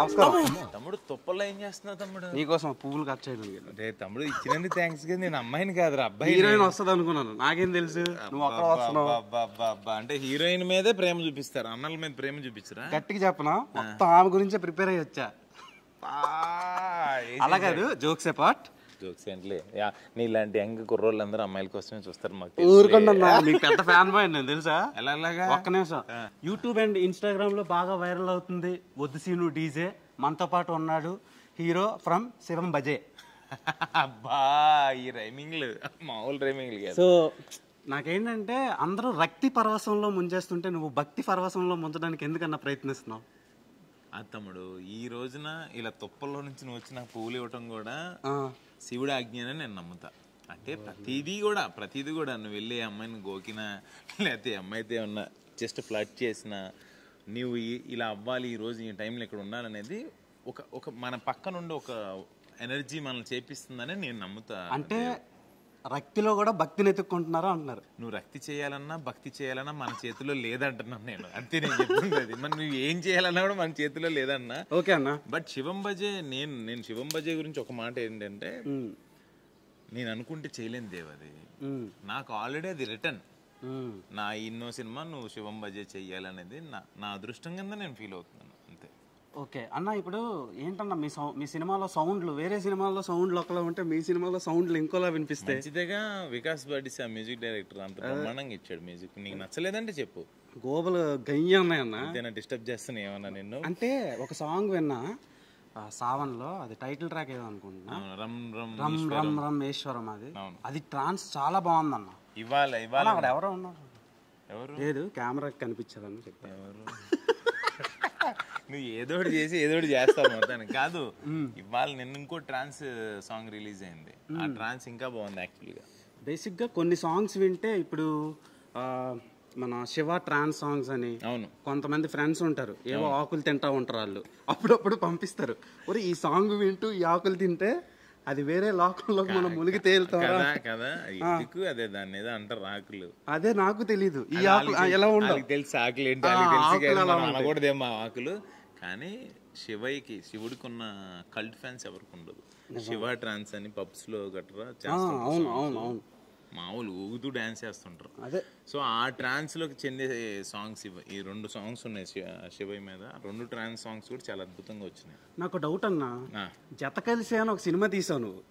నమస్కారం తమ్ముడు. తుప్పల్లో ఏం చేస్తున్నావు తమ్ముడు? నీకోసం పువ్వులు కట్ చేయడం. అదే తమ్ముడు, ఇచ్చినందుకు థ్యాంక్స్. నేను అమ్మాయిని కాదురా, అబ్బాయి. హీరోయిన్ వస్తుంది అనుకున్నాను, నాకేం తెలుసు నువ్వు అక్కడ వస్తున్నావు. అంటే హీరోయిన్ మీదే ప్రేమ చూపిస్తారు, అన్నల మీద ప్రేమ చూపించరా? గట్టిగా చెప్పనా, మొత్తం ఆమె గురించే ప్రిపేర్ అయ్యి వచ్చా. అలా కాదు, జోక్స్ అపార్ట్. జోక్స్ ఏంట్లే, నీలాంటి యంగ్ కుర్రోళ్ళు అందరూ అమ్మాయిల కోసమే చూస్తారు. మాకు ఊరుకుండా మీకు పెద్ద ఫ్యాన్ బాయ్ నేను తెలుసా. ఎలాగా? ఒక్క నిమిషం. యూట్యూబ్ అండ్ ఇన్స్టాగ్రామ్ లో బాగా వైరల్ అవుతుంది వద్దు సీను డీజే. మనతో పాటు ఉన్నాడు హీరో ఫ్రమ్ శివం బజే. అబ్బా, ఈ రైమింగ్లు మామూలు రైమింగ్లు కాదు. సో నాకేంటంటే అందరూ రక్తి పరవశంలో ముంచేస్తుంటే నువ్వు భక్తి పరవశంలో ముంచడానికి ఎందుకన్నా ప్రయత్నిస్తున్నావు? తమ్ముడు, ఈ రోజున ఇలా తుప్పల్లో నుంచి నువ్వు వచ్చి నాకు పువ్వులు ఇవ్వటం కూడా శివుడి ఆజ్ఞని నేను నమ్ముతా. అంటే ప్రతిదీ కూడా నువ్వు వెళ్ళి అమ్మాయిని గోకినా, లేకపోతే అమ్మాయితో ఏమన్నా జస్ట్ ఫ్లర్ట్ చేసినా, నువ్వు ఇలా అవ్వాలి, ఈ రోజు ఈ టైంలో ఇక్కడ ఉండాలనేది ఒక మన పక్క నుండి ఒక ఎనర్జీ మనల్ని చేపిస్తుందని నేను నమ్ముతా. అంటే రక్తిలో కూడా భక్తిని ఎత్తుక్కుంటున్నారా అంటున్నారు. నువ్వు రక్తి చేయాలన్నా భక్తి చేయాలన్నా మన చేతిలో లేదంటున్నాను నేను. అంతే నేను చెప్తుంది అది. మరి నువ్వు ఏం చేయాలన్నా కూడా మన చేతిలో లేదన్నా. ఓకే అన్న. బట్ శివం బజే, నేను శివం బజే గురించి ఒక మాట ఏంటంటే, నేను అనుకుంటే చేయలేని దేవది. నాకు ఆల్రెడీ అది రిటర్న్. నా ఇన్నో సినిమా నువ్వు శివం బజే చెయ్యాలనేది నా అదృష్టం కింద నేను ఫీల్ అవుతున్నాను అంతే. ఓకే అన్న, ఇప్పుడు ఏంటన్నా మీ సినిమాలో సౌండ్లు వేరే సినిమాల్లో సౌండ్లు ఒకలా ఉంటే మీ సినిమాలో సౌండ్లు ఇంకోలా వినిపిస్తాయి. మంచిదేగా. వికాస్ బడిస్ ఆ మ్యూజిక్ డైరెక్టర్ అంత బ్రహ్మాండంగా ఇచ్చాడు మ్యూజిక్. నీకు నచ్చలేదంటే చెప్పు. గోబలు గయ్య ఉన్నాయన్న. అంతేనా? డిస్టర్బ్ చేస్తున్నా ఏమన్నా నిన్ను? అంటే ఒక సాంగ్ విన్నా సావన్లో, అది టైటిల్ ట్రాక్ ఏదో అనుకుంటున్నా, రమ్ రమ్ రమ్ ఈశ్వరం. అది ట్రాన్స్ చాలా బాగుందన్న. ఇవాళ అక్కడ ఎవరో ఉన్నారు. ఎవరు? లేదు, కెమెరాకి కనిపించదని చెప్పారు. ఎవరు? నువ్వు ఏదోటి చేసి ఏదోటి చేస్తావు మొత్తానికి. కాదు, ఇవాళ నిన్న ఇంకో ట్రాన్స్ సాంగ్ రిలీజ్ అయింది. ఆ ట్రాన్స్ ఇంకా బాగుంది యాక్చువల్గా. బేసిక్గా కొన్ని సాంగ్స్ వింటే ఇప్పుడు మన శివ ట్రాన్స్ సాంగ్స్ అని, అవును, కొంతమంది ఫ్రెండ్స్ ఉంటారు, ఏవో ఆకులు తింటా ఉంటారు, వాళ్ళు అప్పుడప్పుడు పంపిస్తారు, ఒరే ఈ సాంగ్ వింటూ ఈ ఆకులు తింటే అది వేరే లోకంలో మనం మునిగి తేలుతాం కదా. అదే దాన్ని ఏదో అంటారు ఆకులు. అదే నాకు తెలీదు ఈ ఆకులు ఎలా ఉండాలి. తెలిసి ఆకులు ఏంటి అనకూడదేమో ఆకులు. కానీ శివుడికి ఉన్న కల్ట్ ఫ్యాన్స్ ఎవరికి ఉండదు. శివ ట్రాన్స్ అని పబ్స్ లో గట్రా చేస్తారు, మామూలు ఊగుతూ డాన్స్ చేస్తుంటారు. అదే. సో ఆ ట్రాన్స్ లోకి చెందే సాంగ్స్ ఈ 2 సాంగ్స్ ఉన్నాయి శివయ్య మీద. 2 ట్రాన్స్ సాంగ్స్ కూడా చాలా అద్భుతంగా వచ్చినాయి. నాకు డౌట్ అన్నా, జత కలిసి అని ఒక సినిమా తీసావు నువ్వు.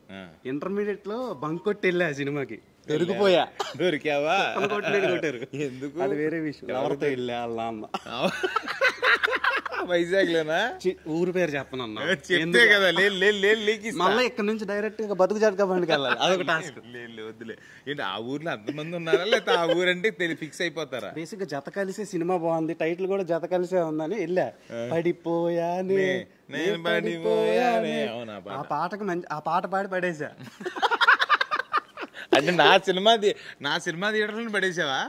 ఇంటర్మీడియట్ లో బంక్ కొట్టి వెళ్ళా ఆ సినిమాకి, దొరికిపోయా. దొరికావా? కొట్టారు. ఎందుకు? అది వేరే విషయం. ఎవరితో వెళ్ళా వాళ్ళ అమ్మ. వైజాగ్ లోనా? ఊరు పేరు చెప్పనన్నా, చెప్తే కదా. మళ్ళీ ఇక్కడ నుంచి డైరెక్ట్ గా బతుకు జట్కా బండికి వెళ్ళాలి, అదొక టాస్క్. వద్దులే. ఏంటి ఆ ఊర్లో అంతమంది ఉన్నారా, లేకపోతే ఆ ఊరంటే ఫిక్స్ అయిపోతారా? బేసిక్ గా జత కలిసే సినిమా బాగుంది, టైటిల్ కూడా జత కలిసే ఉందని వెళ్ళా. పడిపోయానే నేను పడిపోయానే. ఆ పాటకు ఆ పాట పాడి పడేసా. అంటే నా సినిమా థియేటర్లో పడేసావా?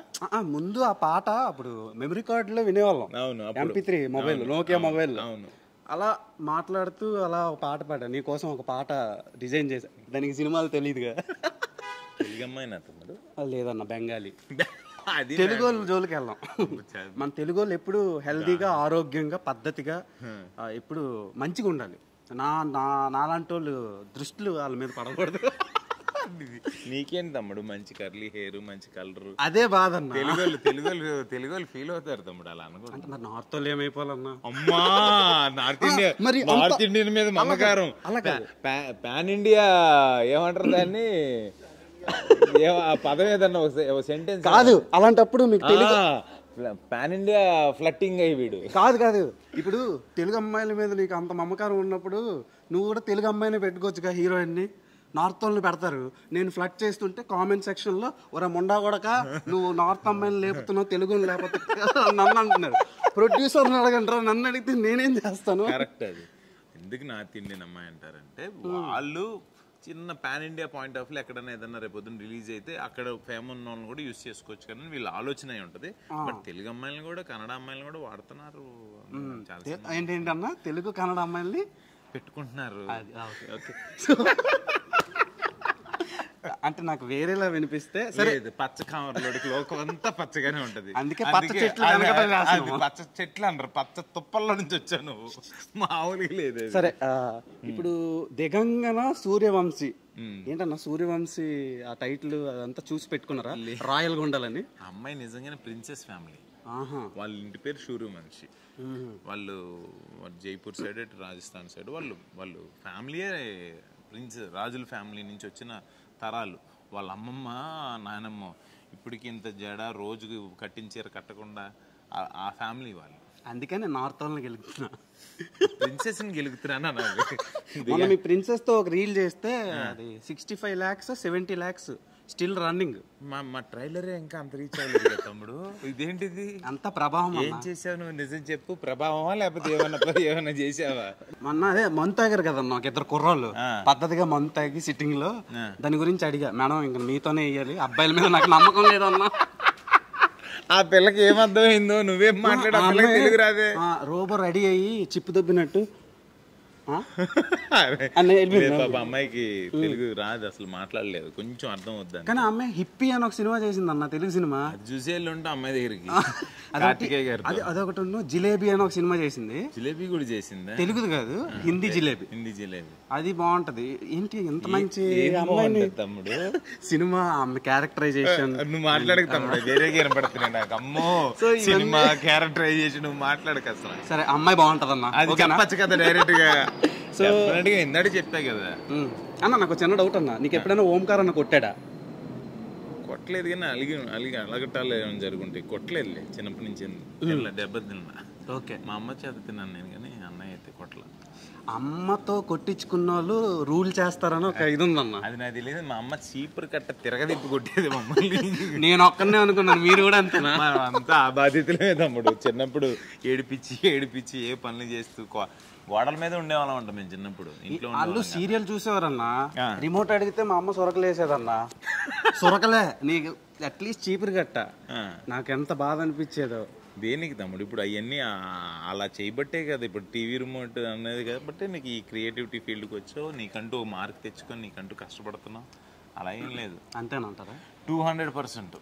ముందు ఆ పాట అప్పుడు మెమరీ కార్డు లో వినేవాళ్ళం. అవును, MP3 మొబైల్, నోకియా మొబైల్. అవును, అలా మాట్లాడుతూ అలా ఒక పాట పాడా. నీ కోసం ఒక పాట డిజైన్ చేశా, దానికి సినిమాలు తెలియదుగా. తెలుగు అమ్మాయినా తమ్ముడు? లేదన్న, బెంగాలీ. తెలుగు వాళ్ళు జోలికి వెళ్దాం. మన తెలుగు వాళ్ళు ఎప్పుడు హెల్దీగా, ఆరోగ్యంగా, పద్ధతిగా, ఎప్పుడు మంచిగా ఉండాలి. నాలాంటి వాళ్ళు దృష్టిలు వాళ్ళ మీద పడకూడదు. నీకేం తమ్ముడు, మంచి కర్లీ హెయిర్, మంచి కలర్. అదే బాధ అన్న. తెలుగు ఫీల్ అవుతారు తమ్ముడు అలా అనుకుంటా. మరి నార్త్ వాళ్ళు ఏమైపోవాలన్నా? అమ్మా, నార్త్ ఇండియన్ మీద మమకారం. పాన్ ఇండియా ఏమంటారు దాన్ని? పదం ఏదన్నా సెంటెన్స్ కాదు. అలాంటప్పుడు మీకు తెలుగు పాన్ ఇండియా ఫ్లట్టింగ్ అయ్యి వీడు. కాదు, ఇప్పుడు తెలుగు అమ్మాయిల మీద నీకు అంత మమకారం ఉన్నప్పుడు నువ్వు కూడా తెలుగు అమ్మాయిని పెట్టుకోవచ్చుగా హీరోయిన్ ని. నార్త్ వాళ్ళని పెడతారు. నేను ఫ్లట్ చేస్తుంటే కామెంట్ సెక్షన్ లో ఒరే మొండా కొడక నువ్వు నార్త్ అమ్మాయిని లేపుతున్నావు, తెలుగుని లేకపోతే నన్ను అంటున్నారు. ప్రొడ్యూసర్ని అడగంటారా, నన్ను అడిగితే నేనేం చేస్తాను? కరెక్ట్. అది ఎందుకు నార్త్ ఇండియన్ అమ్మాయి అంటారంటే, వాళ్ళు చిన్న pan India point of view ఎక్కడైనా ఏదన్నా రేపు పొద్దున్న రిలీజ్ అయితే అక్కడ ఫేమస్ ఉన్న వాళ్ళని కూడా యూజ్ చేసుకోవచ్చు కానీ వీళ్ళ ఆలోచన ఉంటుంది. బట్ తెలుగు అమ్మాయిలను కూడా కన్నడ అమ్మాయిలను కూడా వాడుతున్నారు. ఏంటన్నా తెలుగు కన్నడ అమ్మాయిల్ని పెట్టుకుంటున్నారు. అంటే నాకు వేరేలా వినిపిస్తే సరే. పచ్చ కామర్లోడికి లోకం అంతా పచ్చగానే ఉంటది. అందుకే పచ్చ చెట్లు వెనకట వేస్తున్నాము. పచ్చ చెట్లు అంటారు, పచ్చ తుప్పల్లో నుంచి వచ్చావు నువ్వు, మామూలుగా లేదు. సరే ఇప్పుడు దిగంగన సూర్యవంశీ ఏంటన్నా, సూర్యవంశీ ఆ టైటిల్ అదంతా చూసి పెట్టుకున్నారా రాయల్ గా ఉండాలని? అమ్మాయి నిజంగానే ప్రిన్సెస్ ఫ్యామిలీ. వాళ్ళ ఇంటి పేరు సూర్యవంశీ. వాళ్ళు జైపూర్ సైడ్, రాజస్థాన్ సైడ్ వాళ్ళు ఫ్యామిలీయే రాజుల ఫ్యామిలీ నుంచి వచ్చిన తరాలు. వాళ్ళ అమ్మమ్మ నాయనమ్మ ఇప్పటికి ఇంత జడ రోజుకి కట్టించారు కట్టకుండా ఆ ఫ్యామిలీ వాళ్ళు. అందుకని నార్త్ వాళ్ళని గెలుగుతున్నా, ప్రిన్సెస్ ని గెలుగుతున్నా. మనం ఈ ప్రిన్సెస్ తో ఒక రీల్ చేస్తే అది 65 lakhs 70 lakhs స్టిల్ రన్నింగ్. మా ట్రైలరే ఇంకా అంత రీచ్ అవ్వలేదు కదా తమ్ముడు. ఇదేంటిది అంత ప్రభావం? ఏం చేసావు నువ్వు, నిజం చెప్పు. ప్రభావమా లేకపోతే ఏమన్నా చేసావా? మొన్న అదే మందు తాగారు కదన్నా ఒక ఇద్దరు కుర్రోళ్ళు, పద్ధతిగా మందు తాగి సిట్టింగ్ లో. దాని గురించి అడిగా, మేడం ఇంకా మీతోనే వేయాలి, అబ్బాయిల మీద నాకు నమ్మకం లేదన్నా. ఆ పిల్లకి ఏమర్థమైందో నువ్వేం మాట్లాడా, తెలుగు రాదే. రోబో రెడీ అయ్యి చిప్పు దొబ్బినట్టు. అమ్మాయికి తెలుగు రాదు అసలు, మాట్లాడలేదు, కొంచెం అర్థం అవుద్దాం. కానీ అమ్మాయి హిప్పీ అని ఒక సినిమా చేసింది అన్న, తెలుగు సినిమా. చూసేళ్ళు ఉంటే అమ్మాయి దగ్గరికి అదొకటి. జిలేబీ అని ఒక సినిమా చేసింది. జిలేబీ కూడా చేసిందా? తెలుగుది కాదు, హిందీ జిలేబీ. అది బాగుంటది. ఏంటి ఎంత మంచి అమ్మాయి తమ్ముడు సినిమా, ఆమె క్యారెక్టరైజేషన్. నువ్వు మాట్లాడక తమ్ముడు, వేరేగా వినపడుతున్నాయి నాకు. అమ్మో సినిమా క్యారెక్టరైజేషన్ నువ్వు మాట్లాడక అసలు. సరే అమ్మాయి బాగుంటది అన్న, అది చెప్పచ్చు కదా డైరెక్ట్ గా. సో ఇందాక చెప్పా కదా అన్న. నాకు చిన్న డౌట్ అన్న, నీకు ఎప్పుడైనా ఓంకార్ అన్న కొట్టాడా? కొట్టలేదు కానీ అలగటాలు ఏమైనా జరుగుంటాయి. కొట్టలేదులే, చిన్నప్పటి నుంచి దెబ్బ తిన్నా. ఓకే, మా అమ్మ చేత తిన్నాను నేను, కానీ అన్నయ్య అయితే కొట్టలేదు. అమ్మతో కొట్టించుకున్న వాళ్ళు రూల్ చేస్తారని ఒక ఇది ఉందన్న. అది నాకు తెలియదు. మా అమ్మ చీపురు కట్ట తిరగదిప్పి కొట్టేది మమ్మల్ని. నేను ఒక్కనే అనుకున్నాను, మీరు కూడా అంతేనా? అంతా ఆ బాధ్యతలే తమ్ముడు. చిన్నప్పుడు ఏడిపించి ఏ పనులు చేస్తూ గోడల మీద ఉండేవాళ్ళం అంట మేము చిన్నప్పుడు. ఇంట్లో వాళ్ళు సీరియల్ చూసేవారన్నా, రిమోట్ అడిగితే మా అమ్మ సొరకలేసేదన్నా. సొరకలే నీకు అట్లీస్ట్ చీపురు కట్ట. నాకు ఎంత బాధ అనిపించేదో. దేనికి తమ్ముడు ఇప్పుడు అవన్నీ అలా చేయబట్టే కదా ఇప్పుడు టీవీ రిమోట్ అనేది, కాబట్టి నీకు ఈ క్రియేటివిటీ ఫీల్డ్కి వచ్చావు, నీకంటూ మార్క్ తెచ్చుకొని నీకంటూ కష్టపడుతున్నావు. అలా ఏం లేదు. అంతేనంటారా? 200%.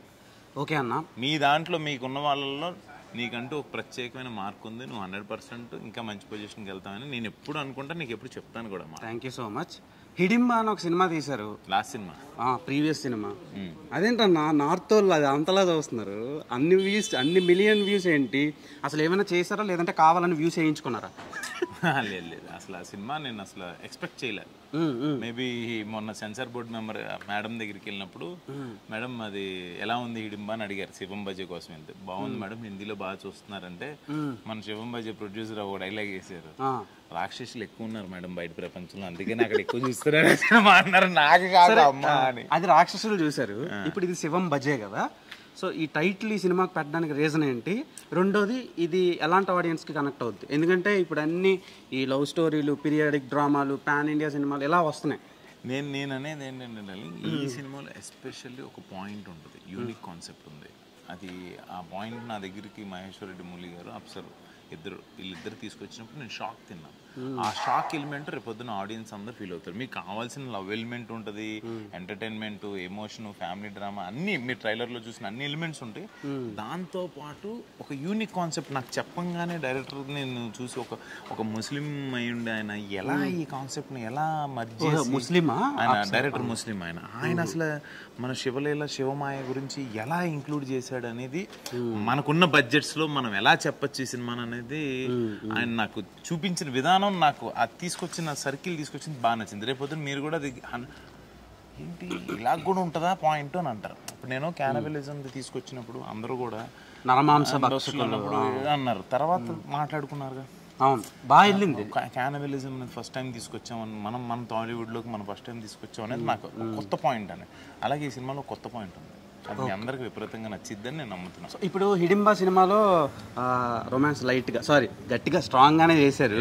ఓకే అన్న, మీ దాంట్లో మీకున్న వాళ్ళలో నీకంటూ ఒక ప్రత్యేకమైన మార్క్ ఉంది. నువ్వు 100% ఇంకా మంచి పొజిషన్కి వెళ్తావని నేను ఎప్పుడు అనుకుంటా, నీకు ఎప్పుడు చెప్తాను కూడా. Thank you so much. Hidimba అని ఒక సినిమా తీశారు, లాస్ట్ సినిమా, ప్రీవియస్ సినిమా. అదేంటన్నా నార్త్ వాళ్ళు అది అంతలా చూస్తున్నారు, అన్ని వ్యూస్, అన్ని మిలియన్ వ్యూస్ ఏంటి? అసలు ఏమైనా చేశారా లేదంటే కావాలని వ్యూస్ వేయించుకున్నారా? లేదు అసలు ఆ సినిమా నేను అసలు ఎక్స్పెక్ట్ చేయలేదు. మేబీ మొన్న సెన్సార్ బోర్డ్ మెంబర్ మేడం దగ్గరికి వెళ్ళినప్పుడు, మేడం అది ఎలా ఉంది హిడింబా అని అడిగారు శివం బజే కోసం వెళ్తే. బాగుంది మేడం, హిందీలో బాగా చూస్తున్నారంటే మన శివం బజే ప్రొడ్యూసర్ ఒక డైలాగ్ వేసారు, రాక్షసులు ఎక్కువ ఉన్నారు మేడం బయట ప్రపంచంలో, అందుకని అక్కడ ఎక్కువ చూస్తున్నారు అన్నారు. నాకు కాదు అమ్మా అని. అది రాక్షసులు చూసారు, ఇప్పుడు ఇది శివం బజే కదా. సో ఈ టైటిల్ ఈ సినిమాకి పెట్టడానికి రీజన్ ఏంటి? రెండోది ఇది ఎలాంటి ఆడియన్స్కి కనెక్ట్ అవుద్ది? ఎందుకంటే ఇప్పుడు అన్ని ఈ లవ్ స్టోరీలు, పీరియాడిక్ డ్రామాలు, పాన్ ఇండియా సినిమాలు ఇలా వస్తున్నాయి. నేను అనేది ఏంటంటే ఈ సినిమాలో ఎస్పెషల్లీ ఒక పాయింట్ ఉంటుంది, యూనిక్ కాన్సెప్ట్ ఉంది. అది ఆ పాయింట్ నా దగ్గరికి మహేశ్వర్ రెడ్డి మూలి గారు, అప్సర్ వీళ్ళిద్దరు తీసుకొచ్చినప్పుడు నేను షాక్ తిన్నాను. ఆ షాక్ ఎలిమెంట్ రేపొద్దున ఆడియన్స్ అందరూ ఫీల్ అవుతారు. మీకు కావాల్సిన లవ్ ఎలిమెంట్ ఉంటుంది, ఎంటర్టైన్మెంట్, ఎమోషన్, ఫ్యామిలీ డ్రామా అన్ని మీరు ట్రైలర్లో చూసిన అన్ని ఎలిమెంట్స్ ఉంటాయి. దాంతో పాటు ఒక యూనిక్ కాన్సెప్ట్ నాకు చెప్పంగానే డైరెక్టర్ నేను చూసి ఒక ముస్లిం అయి ఉండి ఆయన ఎలా ఈ కాన్సెప్ట్ని ఎలా మర్జ్ ముస్లిమా ఆయన డైరెక్టర్ ముస్లిం ఆయన అసలు మన శివలీల శివమాయ గురించి ఎలా ఇంక్లూడ్ చేశాడు అనేది, మనకున్న బడ్జెట్స్లో మనం ఎలా చెప్పచ్చు ఈ సినిమాని అనేది ఆయన నాకు చూపించిన విధానం, నాకు అది తీసుకొచ్చిన సర్కిల్ తీసుకొచ్చింది బాగా నచ్చింది. రేపొద్దున మీరు కూడా అది ఏంటి ఇలా కూడా ఉంటుందా పాయింట్ అని అంటారు. ఇప్పుడు నేను క్యానబలిజం తీసుకొచ్చినప్పుడు అందరూ కూడా నరమాంస అన్నారు, తర్వాత మాట్లాడుకున్నారు. అవును, బాగా వెళ్ళింది. క్యానబలిజం ఫస్ట్ టైం తీసుకొచ్చామని మన టాలీవుడ్లోకి మనం ఫస్ట్ టైం తీసుకొచ్చాం అనేది నాకు కొత్త పాయింట్ అని. అలాగే ఈ సినిమాలో కొత్త పాయింట్ ఉంది, అది అందరికి విపరీతంగా నచ్చిద్దని నేను నమ్ముతున్నాను. ఇప్పుడు హిడింబా సినిమాలో రొమాన్స్ లైట్గా గట్టిగా స్ట్రాంగ్ గానే చేశారు.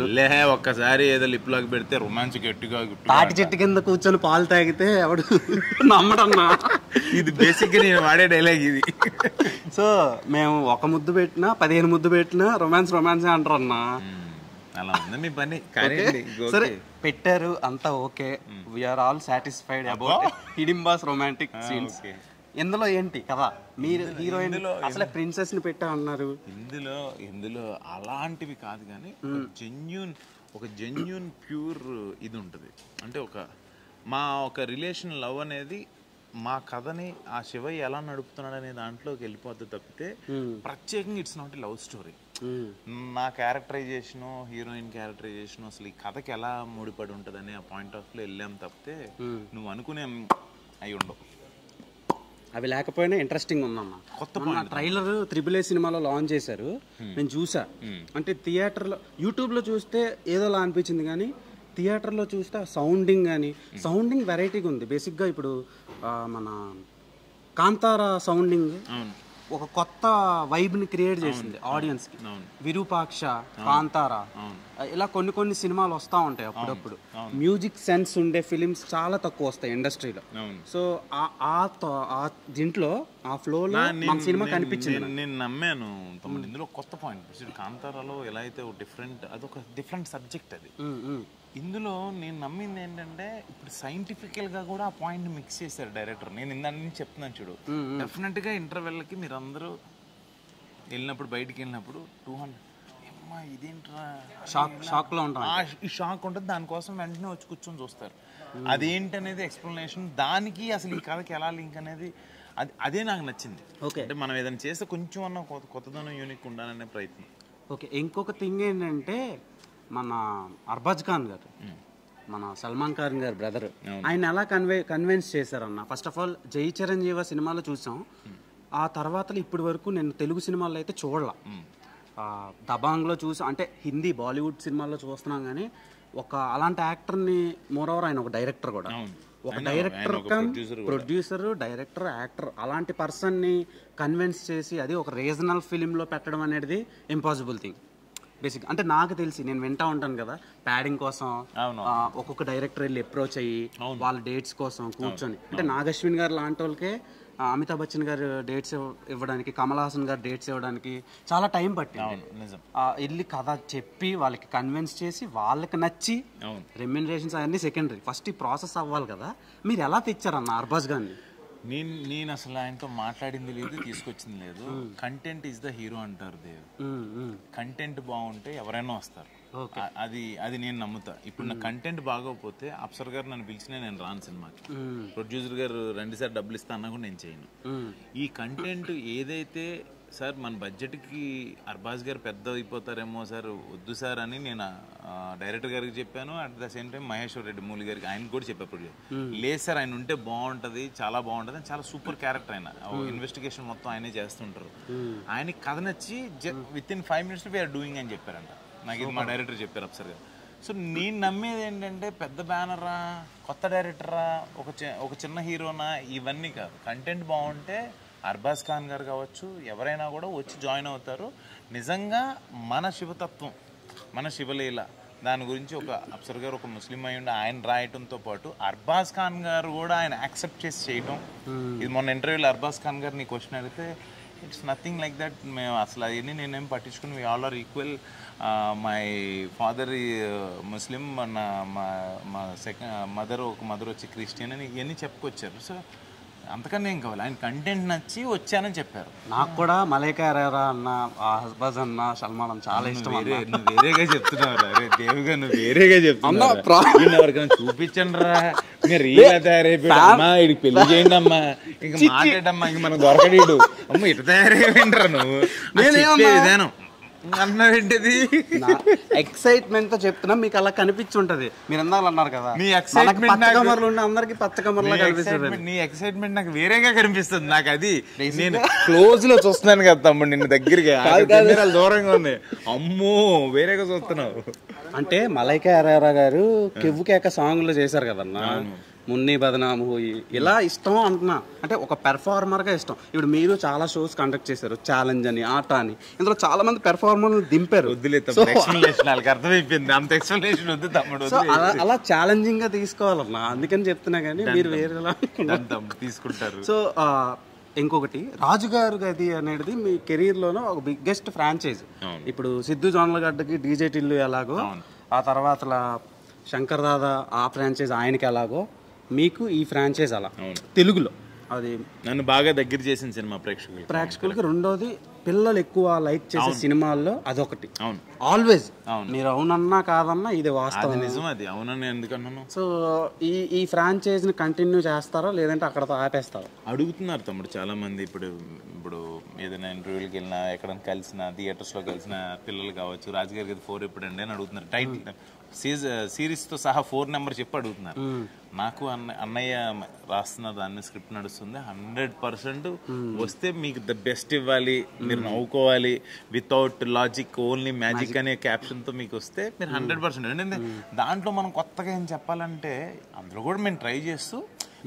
ఒక్కసారి ఏదో లిప్ లాక్ పెడితే రొమాన్స్ గట్టిగా తాటి చెట్టు కింద కూర్చొని పాలు తాగితే ఎవడు నమ్మడన్నా. ఇది బేసిక్ గా నేను వాడే డైలాగ్ ఇది. సో మేము ఒక ముద్దు పెట్టినా 15 ముద్దు పెట్టినా రొమాన్స్ అంటారు అన్నా. అలా ఉంది మీ పని. కానీ సరే పెట్టారు అంతా okay, we are all satisfied about Hidimba's romantic scenes. ఇందులో ఏంటి కదా మీరు హీరోయిన్ అసలు ప్రిన్సెస్ ని పెట్టా అన్నారు. ఇందులో అలాంటివి కాదు కానీ ఒక జెన్యూన్ ప్యూర్ ఇది ఉంటుంది. అంటే ఒక రిలేషన్ లవ్ అనేది మా కథని ఆ శివయ్య ఎలా నడుపుతున్నాడు అనే దాంట్లోకి వెళ్ళిపోతుంది తప్పితే ప్రత్యేకంగా it's not a love story. నా క్యారెక్టరైజేషన్, హీరోయిన్ క్యారెక్టరైజేషన్ అసలు ఈ కథకి ఎలా ముడిపడి ఉంటుంది అనే ఆ పాయింట్ ఆఫ్ లో వెళ్ళాం తప్పితే నువ్వు అనుకునే అయి ఉండవు. అవి లేకపోయినా ఇంట్రెస్టింగ్ ఉందన్న. కొత్త ట్రైలర్ త్రిబుల్ ఏ సినిమాలో లాంచ్ చేశారు, నేను చూసా. అంటే థియేటర్లో యూట్యూబ్లో చూస్తే ఏదోలా అనిపించింది కానీ థియేటర్లో చూస్తే సౌండింగ్ కానీ సౌండింగ్ వెరైటీగా ఉంది. బేసిక్గా ఇప్పుడు మన కాంతార సౌండింగ్ ఒక కొత్త వైబ్ని క్రియేట్ చేసింది ఆడియన్స్కి. విరూపాక్ష, కాంతార ఇలా కొన్ని సినిమాలు వస్తూ ఉంటాయి అప్పుడప్పుడు. మ్యూజిక్ సెన్స్ ఉండే ఫిలిమ్స్ చాలా తక్కువ వస్తాయి ఇండస్ట్రీలో. సో దీంట్లో ఆ ఫ్లోలో మన సినిమా కనిపించింది. నేను నమ్మాను తమ్ముడు. ఇందులో కొత్త పాయింట్ కాంతారాలో ఎలా అయితే అదొక డిఫరెంట్ సబ్జెక్ట్ అది. ఇందులో నేను నమ్మింది ఏంటంటే ఇప్పుడు సైంటిఫికల్గా కూడా ఆ పాయింట్ మిక్స్ చేశారు డైరెక్టర్. నేను ఇందాక నుంచి చెప్తున్నాను చూడు, డెఫినెట్గా ఇంటర్వెల్కి మీరు అందరూ వెళ్ళినప్పుడు బయటికి వెళ్ళినప్పుడు 200 ఇదేంట్రా షాక్లో ఉంటారు, ఈ షాక్ ఉంటుంది. దానికోసం వెంటనే వచ్చి కూర్చొని చూస్తారు అదేంటి అనేది ఎక్స్ప్లెనేషన్. దానికి అసలు ఈ కథకి ఎలా లింక్ అనేది అదే నాకు నచ్చింది. అంటే మనం ఏదైనా చేస్తే కొంచెం అన్న కొత్తదనం యూనిక్ ఉండాలనే ప్రయత్నం. ఓకే, ఇంకొక థింగ్ ఏంటంటే మన అర్బాజ్ ఖాన్ గారు, మన సల్మాన్ ఖాన్ గారు బ్రదర్, ఆయన ఎలా కన్విన్స్ చేశారన్న. ఫస్ట్ ఆఫ్ ఆల్ జై చిరంజీవి సినిమాలో చూసాం, ఆ తర్వాత ఇప్పటి వరకు నేను తెలుగు సినిమాల్లో అయితే చూడలా. దబాంగ్లో చూసాం, అంటే హిందీ బాలీవుడ్ సినిమాల్లో చూస్తున్నాం కానీ అలాంటి యాక్టర్ని మోరోవర్ ఆయన ఒక డైరెక్టర్ కూడా, ఒక డైరెక్టర్ ప్రొడ్యూసర్ డైరెక్టర్ యాక్టర్ అలాంటి పర్సన్ని కన్విన్స్ చేసి అది ఒక రీజనల్ ఫిలింలో పెట్టడం అనేది ఇంపాసిబుల్ థింగ్ బేసిక్. అంటే నాకు తెలిసి నేను వింటా ఉంటాను కదా ప్యాడింగ్ కోసం ఒక్కొక్క డైరెక్టర్ వెళ్ళి అప్రోచ్ అయ్యి వాళ్ళ డేట్స్ కోసం కూర్చొని, అంటే నాగశ్విన్ గారు లాంటి వాళ్ళకే అమితాబ్ బచ్చన్ గారు డేట్స్ ఇవ్వడానికి, కమల్ హాసన్ గారు డేట్స్ ఇవ్వడానికి చాలా టైం పట్టింది. వెళ్ళి కథ చెప్పి వాళ్ళకి కన్విన్స్ చేసి వాళ్ళకి నచ్చి రెమ్యునరేషన్స్ అవన్నీ సెకండరీ, ఫస్ట్ ఈ ప్రాసెస్ అవ్వాలి కదా. మీరు ఎలా తెచ్చారన్న అర్బాజ్ గారిని? నేను అసలు ఆయనతో మాట్లాడింది లేదు, తీసుకొచ్చింది లేదు. కంటెంట్ ఈజ్ ద హీరో అంటారు దేవ్. కంటెంట్ బాగుంటే ఎవరైనా వస్తారు, అది నేను నమ్ముతా. ఇప్పుడు నా కంటెంట్ బాగోకపోతే అప్సర్ గారు నన్ను పిలిచినా నేను రాను సినిమాకి. ప్రొడ్యూసర్ గారు 2 సార్లు డబ్బులు ఇస్తా అన్నా కూడా నేను చేయను. ఈ కంటెంట్ ఏదైతే సార్ మన బడ్జెట్కి అర్బాజ్ గారు పెద్ద అయిపోతారేమో సార్, వద్దు సార్ అని నేను డైరెక్టర్ గారికి చెప్పాను. At the same time Maheshwar Reddy Muli గారికి ఆయనకు కూడా చెప్పాను, లేదు సార్ ఆయన ఉంటే బాగుంటుంది, చాలా బాగుంటుంది, చాలా సూపర్ క్యారెక్టర్ ఆయన, ఇన్వెస్టిగేషన్ మొత్తం ఆయనే చేస్తుంటారు. ఆయనకి కథ నచ్చి with in 5 minutes we are doing అని చెప్పారంట నాకు. ఇది మా డైరెక్టర్ చెప్పారు అప్సర్ గారు. సో నేను నమ్మేది ఏంటంటే పెద్ద బ్యానరా, కొత్త డైరెక్టరా, ఒక చిన్న హీరోనా, ఇవన్నీ కాదు. కంటెంట్ బాగుంటే అర్బాజ్ ఖాన్ గారు కావచ్చు ఎవరైనా కూడా వచ్చి జాయిన్ అవుతారు. నిజంగా మన శివతత్వం, మన శివలీల దాని గురించి ఒక అప్సర్ గారు ఒక ముస్లిం అయి ఉండి ఆయన రాయటంతో పాటు అర్బాజ్ ఖాన్ గారు కూడా ఆయన యాక్సెప్ట్ చేసి చేయటం. ఇది మొన్న ఇంటర్వ్యూలో అర్బాజ్ ఖాన్ గారు నీ క్వశ్చన్ అడిగితే ఇట్స్ నథింగ్ లైక్ దట్, మేము అసలు అవన్నీ నేనేం పట్టించుకుని we all are equal, my father Muslim, మా మదర్ వచ్చి క్రిస్టియన్ అని ఇవన్నీ చెప్పుకొచ్చారు. సో అంతకన్నా ఏం కావాలి, ఆయన కంటెంట్ నచ్చి వచ్చానని చెప్పారు. నాకు కూడా మలైకా అరోరా అన్న, అర్బాజ్ అన్న, సల్మాన్ అన్న చాలా ఇష్టం. నువ్వు వేరేగా చెప్తున్నావు రే దేవుగా, నువ్వు వేరేగా చెప్తున్నావు. ఎవరికైనా చూపించండి రా, మీరు రీలా తయారైపోయామ్మా, ఇడికి పెళ్లి చేయండి అమ్మా, ఇంక మాట్లాడమ్మా, ఇంక మనకు దొరకడీడు అమ్మ, ఇటు తయారైపోయిండ్రా నువ్వు. విధానం అన్నావేంటిది? ఎక్సైట్మెంట్ తో చెప్తున్నా, మీకు అలా కనిపించుంటది. మీరు అందాలు అన్నారు కదా, మీ ఎక్సైట్మెంట్ కమర్లు ఉండే అందరికి పచ్చ కమర్లా కనిపిస్తుంది. నీ ఎక్సైట్మెంట్ నాకు వేరేగా కనిపిస్తుంది. నాకు అది నేను క్లోజ్ లో చూస్తున్నాను కదా తమ్ముడు, నిన్ను దగ్గరగా దూరంగా ఉంది, అమ్మో వేరేగా చూస్తున్నావు. అంటే మలైకా అరోరా గారు కెవ్వు కేక సాంగ్ లో చేశారు కదన్నా, మున్ని బదనాము ఇలా ఇష్టం అంటున్నా. అంటే ఒక పెర్ఫార్మర్ గా ఇష్టం. ఇప్పుడు మీరు చాలా షోస్ కండక్ట్ చేశారు, ఛాలెంజ్ అని, ఆట అని, ఇందులో చాలా మంది పెర్ఫార్మర్లు దింపారు. సో అలా ఛాలెంజింగ్ గా తీసుకోవాలన్నా, అందుకని చెప్తున్నా. కానీ మీరు వేరేలా తీసుకుంటారు. సో ఇంకొకటి రాజుగారు గది అనేది మీ కెరీర్లోనో ఒక బిగ్గెస్ట్ ఫ్రాంచైజ్. ఇప్పుడు సిద్ధు జొన్నలగడ్డకి డీజే టిల్లు ఎలాగో, ఆ తర్వాత శంకర్ దాదా ఆ ఫ్రాంచైజ్ ఆయనకి ఎలాగో, మీకు ఈ ఫ్రాంచైజ్ అలా తెలుగులో అది నన్ను బాగా దగ్గర చేసిన సినిమా ప్రేక్షకులకి. రెండోది పిల్లలు ఎక్కువ లైక్ చేసే సినిమాల్లో అదొకటి. ఆల్వేస్ మీరు అవునన్నా కాదన్నా ఇది వాస్తవం, నిజం. అది అవునని ఎందుకన్నాను. సో ఈ ఫ్రాంచైజ్ ని కంటిన్యూ చేస్తారా లేదంటే అక్కడతో ఆపేస్తారా? అడుగుతున్నారు తమ్ముడు చాలా మంది. ఇప్పుడు ఏదైనా ఇంటర్వ్యూకి వెళ్ళినా, ఎక్కడైనా కలిసిన, థియేటర్స్లో కలిసిన పిల్లలు కావచ్చు, రాజుగారి గది 4 ఎప్పుడండి అని అడుగుతున్నారు. టైటిల్ సిరీస్తో సహా 4 నెంబర్ చెప్పి అడుగుతున్నారు. నాకు అన్నయ్య రాస్తున్న దాన్ని స్క్రిప్ట్ నడుస్తుంది. 100% వస్తే మీకు ద బెస్ట్ ఇవ్వాలి, మీరు నవ్వుకోవాలి, వితౌట్ లాజిక్ ఓన్లీ మ్యాజిక్ అనే క్యాప్షన్తో మీకు వస్తే మీరు 100%. అంటే దాంట్లో మనం కొత్తగా ఏం చెప్పాలంటే అందులో కూడా మేము ట్రై చేస్తూ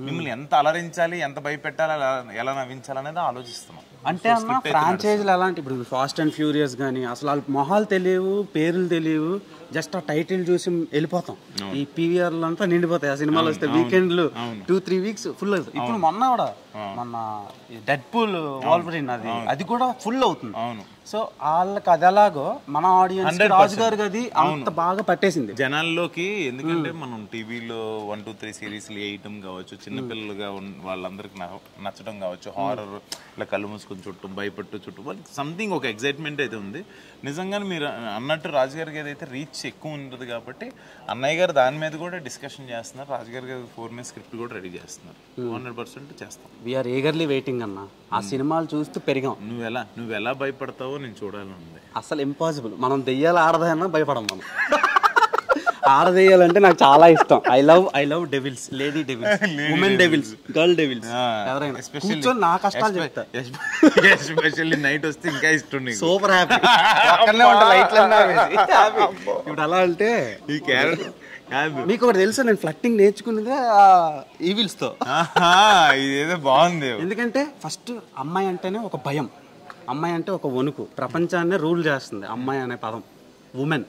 మిమ్మల్ని ఎంత అలరించాలి, ఎంత భయపెట్టాలి, ఎలా నవ్వించాలి అనేది ఆలోచిస్తున్నాం. అంటే అన్న ఫ్రాంచైజీలు ఎలాంటి, ఇప్పుడు ఫాస్ట్ అండ్ ఫ్యూరియస్ కానీ అసలు వాళ్ళ మొహాలు తెలియవు, పేర్లు తెలియవు, జస్ట్ ఆ టైటిల్ చూసి వెళ్ళిపోతాం. ఈ పీవీఆర్లు అంతా నిండిపోతాయి ఆ సినిమాలు వస్తే. వీకెండ్లు 2-3 వీక్స్ ఫుల్ అవుతుంది. ఇప్పుడు మొన్న డెడ్ పూల్ వాల్వరిన్ అది కూడా ఫుల్ అవుతుంది. సో వాళ్ళకి అది ఎలాగో మన ఆడియన్స్ రాజుగారు గది అంత బాగా పట్టేసింది జనాల్లోకి. ఎందుకంటే మనం టీవీలో 1, 2, 3 సిరీస్లు వేయటం కావచ్చు, చిన్నపిల్లలుగా వాళ్ళందరికి నచ్చడం కావచ్చు, హారర్ ఇలా కళ్ళు మూసుకొని చుట్టూ భయపట్టు చుట్టూ వాళ్ళకి సంథింగ్ ఒక ఎగ్జైట్మెంట్ అయితే ఉంది. నిజంగానే మీరు అన్నట్టు రాజుగారికి ఏదైతే రీచ్ ఎక్కువ ఉంటుంది కాబట్టి అన్నయ్య గారు దాని మీద కూడా డిస్కషన్ చేస్తున్నారు. రాజుగారి గారు 4 మీద స్క్రిప్ట్ కూడా రెడీ చేస్తున్నారు. 100% చేస్తాం. వీఆర్ ఈగర్లీ వెయిటింగ్ అన్న. ఆ సినిమాలు చూస్తూ పెరిగాం. నువ్వు ఎలా భయపడతావో నేను చూడాలని ఉంది. అసలు ఇంపాసిబుల్. మనం దెయ్యాలు ఆడదన్నా భయపడం. మనం ఆడదెయ్యాలంటే నాకు చాలా ఇష్టం. I love devils, lady devils, women devils, girl devils. ఎవరైనా కూర్చొని నా కష్టాలు చెప్తా. ఎస్పెషల్లీ నైట్ వస్తే ఇంకా ఇష్టం. Super happy. ఇప్పుడు అలా అంటే ఈ క్యారెక్టర్ మీకు ఒకటి తెలుసా, నేను ఫ్లట్టింగ్ నేర్చుకున్నదే ఈవిల్స్ తో. ఇదేదో బాగుంది. ఎందుకంటే ఫస్ట్ అమ్మాయి అంటేనే ఒక భయం, అమ్మాయి అంటే ఒక వణుకు, ప్రపంచాన్నే రూల్ చేస్తుంది అమ్మాయి అనే పదం, ఉమెన్.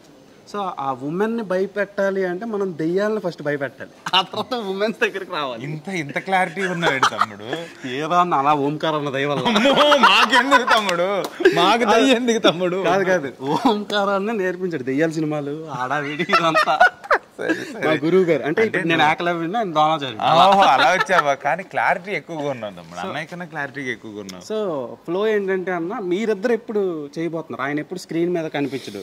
సో ఆ ఉమెన్ ని భయపెట్టాలి అంటే మనం దెయ్యాలను ఫస్ట్ భయపెట్టాలి, ఆ తర్వాత ఉమెన్స్ దగ్గరికి రావాలి. ఇంత క్లారిటీ ఉన్నాడు తమ్ముడు. ఏదో అన్న అలా ఓంకారం దైవం మాకెందుకు తమ్ముడు, మాకు దయ్యం ఎందుకు తమ్ముడు? కాదు ఓంకారాన్ని నేర్పించాడు. దెయ్యాల సినిమాలు ఆడావిడి అంతా మా గురువు గారు. అంటే ఇప్పుడు నేను ఆకలవిడినా దోనాచారి అలా వచ్చావా? కానీ క్లారిటీ ఎక్కువగా ఉన్నాను తమ్ముడు, అన్నయ్య కన్నా క్లారిటీ ఎక్కువగా ఉన్నాను. సో ఫ్లో ఏంటంటే అన్న, మీరిద్దరు ఎప్పుడు చేయబోతున్నారు? ఆయన ఎప్పుడు స్క్రీన్ మీద కనిపించడు,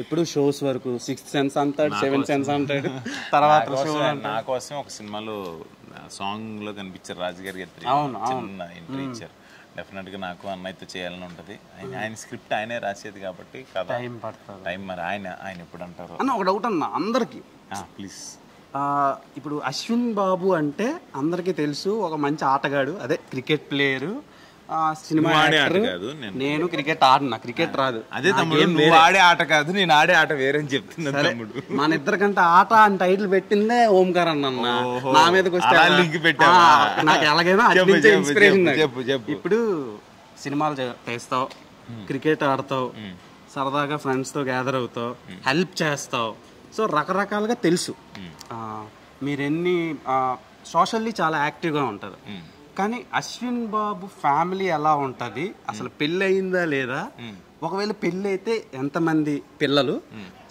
ఎప్పుడు షోస్ వరకు 6th సెన్స్ అంటాడు, 7th సెన్స్ అంటాడు. తర్వాత నా కోసం ఒక సినిమాలో సాంగ్ లో కనిపించారు రాజుగారి గారు, చిన్న ఎంట్రీ ఇచ్చారు. డెఫినెట్ గా నాకు అన్నయ్యతో చేయాలని ఉంటది. ఆయన స్క్రిప్ట్ ఆయనే రాసేది కాబట్టి టైం మరి ఆయన ఎప్పుడు అంటారు అన్న. ఒక డౌట్ అన్న అందరికి ప్లీజ్. ఇప్పుడు అశ్విన్ బాబు అంటే అందరికీ తెలుసు, ఒక మంచి ఆటగాడు, అదే క్రికెట్ ప్లేయరు, సినిమా యాక్టర్. నేను క్రికెట్ ఆడినా, క్రికెట్ రాదు. అదే తమ్ముడు, నువ్వు ఆడే ఆట కాదు, నేను ఆడే ఆట వేరేని చెప్తున్నా తమ్ముడు. మన ఇద్దరికంటే ఆట అని టైటిల్ పెట్టిందే ఓంకార్ అన్న. నా మీదకి వస్తే నాకు ఎలాగైనా ఇన్స్పిరేషన్. ఇప్పుడు సినిమాలు చేస్తావు, క్రికెట్ ఆడతావు, సరదాగా ఫ్రెండ్స్ తో గ్యాదర్ అవుతావు, హెల్ప్ చేస్తావు. సో రకరకాలుగా తెలుసు. మీరెన్ని సోషల్లీ చాలా యాక్టివ్గా ఉంటారు. కానీ అశ్విన్ బాబు ఫ్యామిలీ ఎలా ఉంటుంది, అసలు పెళ్ళి అయిందా లేదా, ఒకవేళ పెళ్ళి అయితే ఎంతమంది పిల్లలు?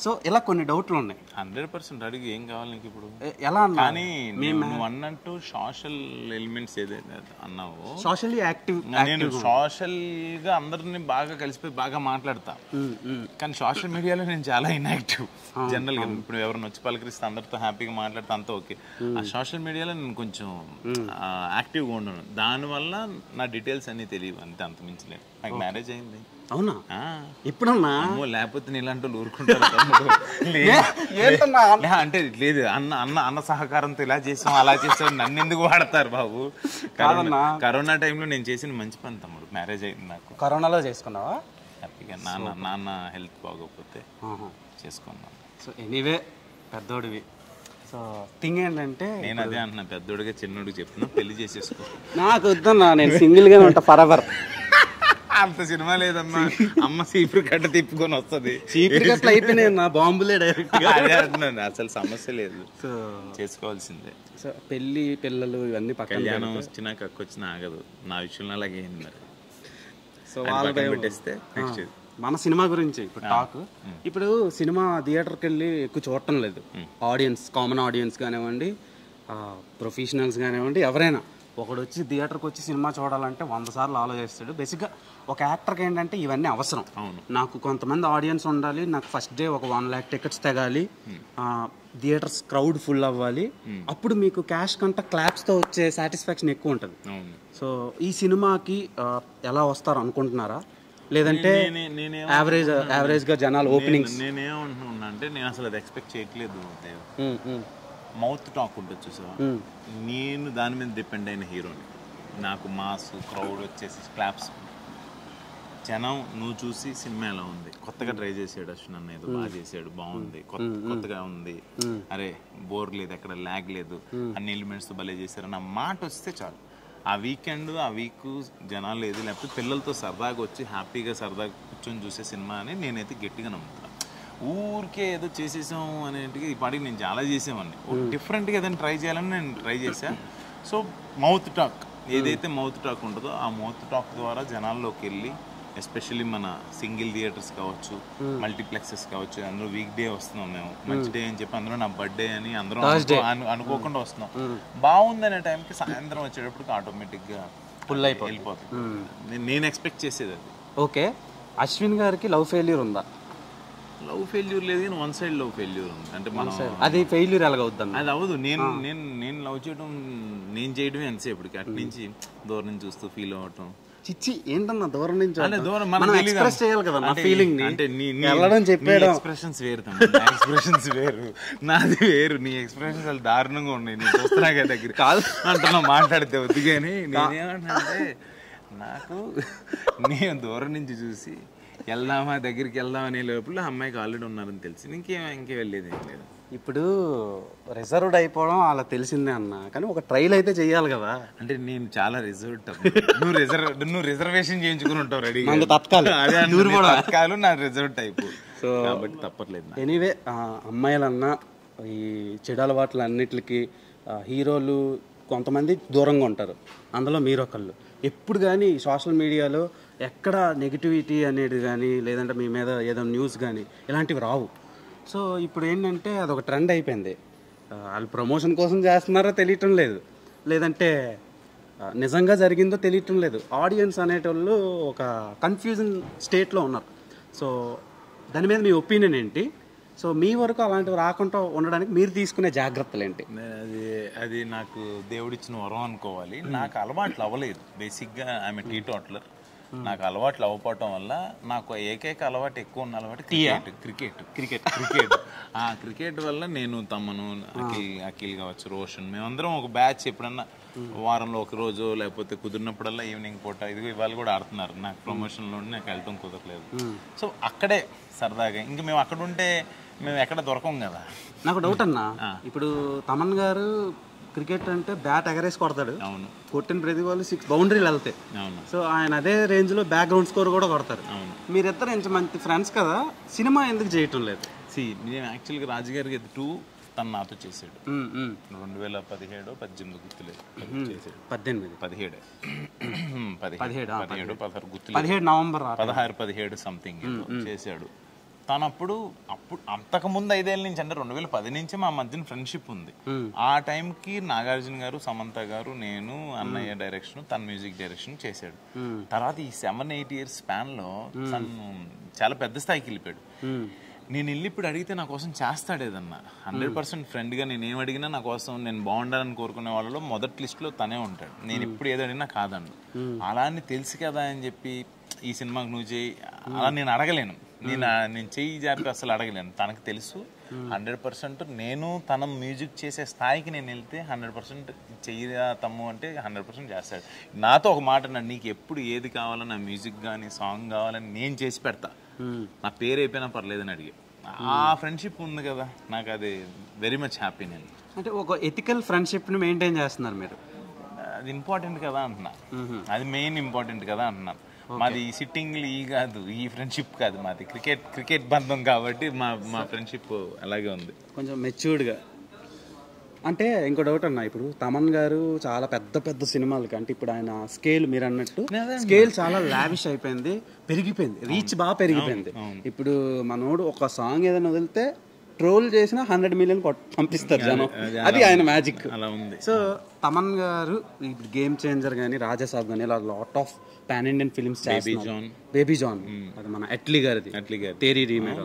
సో ఇలా కొన్ని డౌట్లు ఉన్నాయి. 100% అడిగి ఏం కావాలి నీకు ఇప్పుడు ఎలా అన్నా? కానీ నువ్వు అన్నట్టు సోషల్ ఎలిమెంట్స్ ఏదైతే అన్నావో, సోషల్లీ యాక్టివ్, నేను సోషల్ గా అందరిని బాగా కలిసిపోయి బాగా మాట్లాడతా. కానీ సోషల్ మీడియాలో నేను చాలా ఇన్యాక్టివ్ జనరల్ గా. ఇప్పుడు ఎవరిని వచ్చి పలకరిస్తే అందరితో హ్యాపీగా మాట్లాడితే అంతా ఓకే. ఆ సోషల్ మీడియాలో నేను కొంచెం యాక్టివ్ గా ఉండను. దానివల్ల నా డీటెయిల్స్ అన్ని తెలియవు, అంతే, అంత మించలేదు. నాకు మ్యారేజ్ అయింది. అవునా? ఎప్పుడన్నా? లేకపోతే నీలాంటి వాళ్ళు ఊరుకుంటారు అంటే లేదు. అన్న సహకారంతో ఇలా చేసాం అలా చేసాం, నన్ను ఎందుకు వాడతారు బాబు? కరోనా టైంలో నేను చేసిన మంచి పని తమ్ముడు. మ్యారేజ్ అయింది నాకు. కరోనాలో చేసుకున్నావా? హ్యాపీగా. నాన్న హెల్త్ బాగోకపోతే చేసుకున్నాను. సో ఎనీవే పెద్దోడివి. సో థింగ్ ఏంటంటే, నేను అదే అంటున్నా, పెద్దోడిగా చిన్నోడికి చెప్తున్నా, పెళ్లి చేసేసుకో. నాకు వద్దన్నా, నేను సింగిల్ గా ఉంటా ఫర్ ఎవర్. అంత సినిమా లేదమ్మా, అమ్మ సీపురు కట్ట తిప్పుకొని వస్తుంది. చీపురు కట్టలు అయిపోయినాయి నా బాంబులే డైరెక్ట్. అదే అంటున్నాను, అసలు సమస్య లేదు, చేసుకోవాల్సిందే. సో పెళ్లి పిల్లలు ఇవన్నీ పక్కన కళ్యాణం వచ్చినా కక్కొచ్చినా ఆగదు, నా విషయంలో అలాగే అయింది మరి. సో వాళ్ళ పెట్టేస్తే నెక్స్ట్ మన సినిమా గురించి ఇప్పుడు టాక్. ఇప్పుడు సినిమా థియేటర్కి వెళ్ళి ఎక్కువ చూడటం లేదు ఆడియన్స్, కామన్ ఆడియన్స్ కానివ్వండి, ప్రొఫెషనల్స్ కానివ్వండి, ఎవరైనా ఒకడు వచ్చి థియేటర్కి వచ్చి సినిమా చూడాలంటే 100 సార్లు ఆలోచిస్తాడు. బేసిక్గా ఒక యాక్టర్కి ఏంటంటే ఇవన్నీ అవసరం. నాకు కొంతమంది ఆడియన్స్ ఉండాలి, నాకు ఫస్ట్ డే ఒక 1 lakh టికెట్స్ తెగాలి, థియేటర్స్ క్రౌడ్ ఫుల్ అవ్వాలి, అప్పుడు మీకు క్యాష్ కంటే క్లాప్స్తో వచ్చే సాటిస్ఫాక్షన్ ఎక్కువ ఉంటుంది. సో ఈ సినిమాకి ఎలా వస్తారు అనుకుంటున్నారా, లేదంటే యావరేజ్గా జనాలు ఓపెనింగ్స్? నేనేమంటున్నా అంటే నేను అసలు అది ఎక్స్పెక్ట్ చేయట్లేదు. మౌత్ టాక్ ఉంటుంది చూసావా, నేను దాని మీద డిపెండ్ అయిన హీరోని. నాకు మాస్ క్రౌడ్ వచ్చేసి క్లాప్స్, జనం నువ్వు చూసి సినిమా ఎలా ఉంది, కొత్తగా ట్రై చేసాడు అశ్విన్ అన్న, ఏదో బాగా చేసాడు, బాగుంది, కొత్తగా ఉంది, అరే బోర్ లేదు, ఎక్కడ ల్యాగ్ లేదు, అన్ని ఎలిమెంట్స్ భలే చేశారు నా మాట వస్తే చాలు. ఆ వీకెండ్ ఆ వీక్ జనాలు లేదు, లేకపోతే పిల్లలతో సరదాగా వచ్చి హ్యాపీగా సరదాగా కూర్చొని చూసే సినిమా అని నేనైతే గట్టిగా నమ్ముతాను. ఊరికే ఏదో చేసేసాం అనేటికి ఈ పాటికి నేను చాలా చేసేవాడిని, డిఫరెంట్గా ఏదైనా ట్రై చేయాలని నేను ట్రై చేశాను. సో మౌత్ టాక్, ఏదైతే మౌత్ టాక్ ఉంటుందో ఆ మౌత్ టాక్ ద్వారా జనాల్లోకి వెళ్ళి, ఎస్పెషల్లీ మన సింగిల్ థియేటర్స్ కావచ్చు, మల్టీప్లెక్సెస్ కావచ్చు, అందులో వీక్ డే వస్తున్నాం మేము, మంచి డే అని చెప్పి అందులో నా బర్త్డే అని అందరం అనుకోకుండా వస్తున్నాం, బాగుంది అనే టైంకి సాయంత్రం వచ్చేటప్పటికి ఆటోమేటిక్గా ఫుల్ వెళ్ళిపోతుంది. నేను ఎక్స్పెక్ట్ చేసేది అది. ఓకే, అశ్విన్ గారికి లవ్ ఫెయిల్యూర్ ఉందా? లవ్ ఫెయిల్యూర్ లేదు కానీ వన్ సైడ్ లవ్ ఫెయిల్యూర్ ఉంది. అంటే మనం అది ఫెయిల్యూర్ ఎలాగవుద్దాం? అది అవ్వదు. నేను లవ్ చేయడం, నేను చేయడమే ఎంతసేపటికి, అటు నుంచి దూరం నుంచి చూస్తూ ఫీల్ అవ్వటం. చిచ్చి ఏంటన్నా దూరం నుంచి మనం ఎక్స్ప్రెస్ చేయాలి కదా నా ఫీలింగ్ ని. అంటే ఎక్స్ప్రెషన్స్ వేరు, ఎక్స్ప్రెషన్స్ వేరు, నాది వేరు. నీ ఎక్స్ప్రెషన్స్ అసలు దారుణంగా ఉన్నాయి, నేను చూస్తున్నా కదా దగ్గర కాదు అంటున్నా మాట్లాడితే వద్దు. కానీ నేనేమంటే నాకు నేను దూరం నుంచి చూసి వెళ్దామా దగ్గరికి వెళ్దాం అనే లోపల అమ్మాయికి ఆల్రెడీ ఉన్నారని తెలిసి ఇంకే వెళ్ళేది ఏం లేదు. ఇప్పుడు రిజర్వ్డ్ అయిపోవడం అలా తెలిసిందే అన్న, కానీ ఒక ట్రైల్ అయితే చెయ్యాలి కదా. అంటే నేను చాలా రిజర్వ్డ్, నువ్వు రిజర్వేషన్ చేయించుకుని ఉంటావు రెడీ, తత్కాలు నా రిజర్వ్ టైపు, సో కాబట్టి తప్పట్లేదు. ఎనీవే అమ్మాయిలన్నా ఈ చెడు అలవాట్ల అన్నిటికి హీరోలు కొంతమంది దూరంగా ఉంటారు, అందులో మీరు ఒకళ్ళు. ఎప్పుడు కానీ సోషల్ మీడియాలో ఎక్కడ నెగిటివిటీ అనేది కానీ, లేదంటే మీ మీద ఏదో న్యూస్ కానీ ఇలాంటివి రావు. సో ఇప్పుడు ఏంటంటే అదొక ట్రెండ్ అయిపోయింది. వాళ్ళు ప్రమోషన్ కోసం చేస్తున్నారో తెలియటం లేదు, లేదంటే నిజంగా జరిగిందో తెలియటం లేదు. ఆడియన్స్ అనేటోళ్ళు ఒక కన్ఫ్యూజన్ స్టేట్లో ఉన్నారు. సో దాని మీద మీ ఒపీనియన్ ఏంటి? సో మీ వరకు అలాంటివి రాకుండా ఉండడానికి మీరు తీసుకునే జాగ్రత్తలు ఏంటి? అది నాకు దేవుడిచ్చిన వరం అనుకోవాలి. నాకు అలవాట్లు అవ్వలేదు బేసిక్గా. ఐఎమ్ టీటోటలర్. నాకు అలవాట్లు అవ్వకపోవటం వల్ల నాకు ఏకైక అలవాటు ఎక్కువ ఉన్న అలవాటు క్రికెట్ వల్ల నేను తమ్మను, అఖిల్ కావచ్చు, రోషన్, మేమందరం ఒక బ్యాచ్ ఎప్పుడన్నా వారంలో ఒక రోజు లేకపోతే కుదిరినప్పుడల్లా ఈవినింగ్ పూట, ఇదిగో ఇవాళ కూడా ఆడుతున్నారు. నాకు ప్రమోషన్లో నాకు వెళ్ళటం కుదరలేదు. సో అక్కడే సరదాగా, ఇంకా మేము అక్కడ ఉంటే మేము ఎక్కడ దొరకం కదా. నాకు డౌట్ అన్నా, ఇప్పుడు తమన్ గారు క్రికెట్ అంటే బ్యాట్ ఎగరేసి కొడతాడు, అవును, కొట్టిన ప్రతి వాళ్ళు 6 బౌండరీలు వెళ్తాయి. అవును. సో ఆయన అదే రేంజ్ లో బ్యాక్గ్రౌండ్ స్కోర్ కూడా కొడతారు. అవును. మీరిద్దరు ఇంత మంచి ఫ్రెండ్స్ కదా, సినిమా ఎందుకు చేయటం లేదు? నేను యాక్చువల్గా రాజుగారికి 2 తను నాతో చేసాడు 2017-18 గుర్తులేదు, 16 గుర్తులేదు, నవంబర్ 16-17 సంథింగ్ చేశాడు తను. అప్పుడు అంతకుముందు 5 ఏళ్ళ నుంచి, అంటే 2010 నుంచి మా మధ్యన ఫ్రెండ్షిప్ ఉంది. ఆ టైంకి నాగార్జున గారు, సమంత గారు, నేను, అన్నయ్య డైరెక్షన్, తన మ్యూజిక్ డైరెక్షన్ చేశాడు. తర్వాత ఈ 7-8 ఇయర్స్ స్పాన్ లో తను చాలా పెద్ద స్థాయికి వెళ్ళిపోయాడు. నేను వెళ్ళి ఇప్పుడు అడిగితే నా కోసం చేస్తాడు ఏదన్నా. 100% ఫ్రెండ్గా నేను ఏం అడిగినా నా కోసం, నేను బాగుండాలని కోరుకునే వాళ్ళలో మొదటి లిస్ట్లో తనే ఉంటాడు. నేను ఎప్పుడు ఏదో అడిగినా కాదండు. అలా అని తెలుసు కదా అని చెప్పి ఈ సినిమాకి నువ్వు చేయి అలా నేను అడగలేను. నేను చెయ్యి జారిపి అసలు అడగలేను. తనకు తెలుసు 100%. నేను తన మ్యూజిక్ చేసే స్థాయికి నేను వెళ్తే 100% చెయ్యిరా తమ్ము అంటే 100% చేస్తాడు. నాతో ఒక మాట అన్నాడు, నీకు ఎప్పుడు ఏది కావాలో, నా మ్యూజిక్ కానీ సాంగ్ కావాలని నేను చేసి పెడతా, నా పేరు అయిపోయినా పర్లేదని అడిగి. ఆ ఫ్రెండ్షిప్ ఉంది కదా, నాకు అది వెరీ మచ్ హ్యాపీ. నేను అంటే ఒక ఎథికల్ ఫ్రెండ్షిప్ని మెయింటైన్ చేస్తున్నారు మీరు, అది ఇంపార్టెంట్ కదా అంటున్నా, అది మెయిన్ ఇంపార్టెంట్ కదా అంటున్నాను. మాది సిట్టింగ్లు ఈ కాదు, ఈ ఫ్రెండ్షిప్ కాదు, మాది క్రికెట్ బంధం కాబట్టి మా ఫ్రెండ్షిప్ అలాగే ఉంది, కొంచెం మెచ్యూర్డ్గా. అంటే ఇంకో డౌట్ అన్న, ఇప్పుడు తమన్ గారు చాలా పెద్ద పెద్ద సినిమాలకి, అంటే ఇప్పుడు ఆయన స్కేల్ మీరు అన్నట్టు స్కేల్ చాలా లావిష్ అయిపోయింది, పెరిగిపోయింది, రీచ్ బాగా పెరిగిపోయింది. ఇప్పుడు మనోడు ఒక సాంగ్ ఏదైనా వదిలితే ట్రోల్ చేసిన 100 మిలియన్ పంపిస్తారు జనం, అది ఆయన మ్యాజిక్ అలా ఉంది. సో తమన్ గారు ఇప్పుడు గేమ్ చేంజర్ కానీ, రాజాసాబ్ కానీ, ఇలా lot of pan Indian films, baby John అది మన అట్లీ గారిది, తేరీ రీమేక్.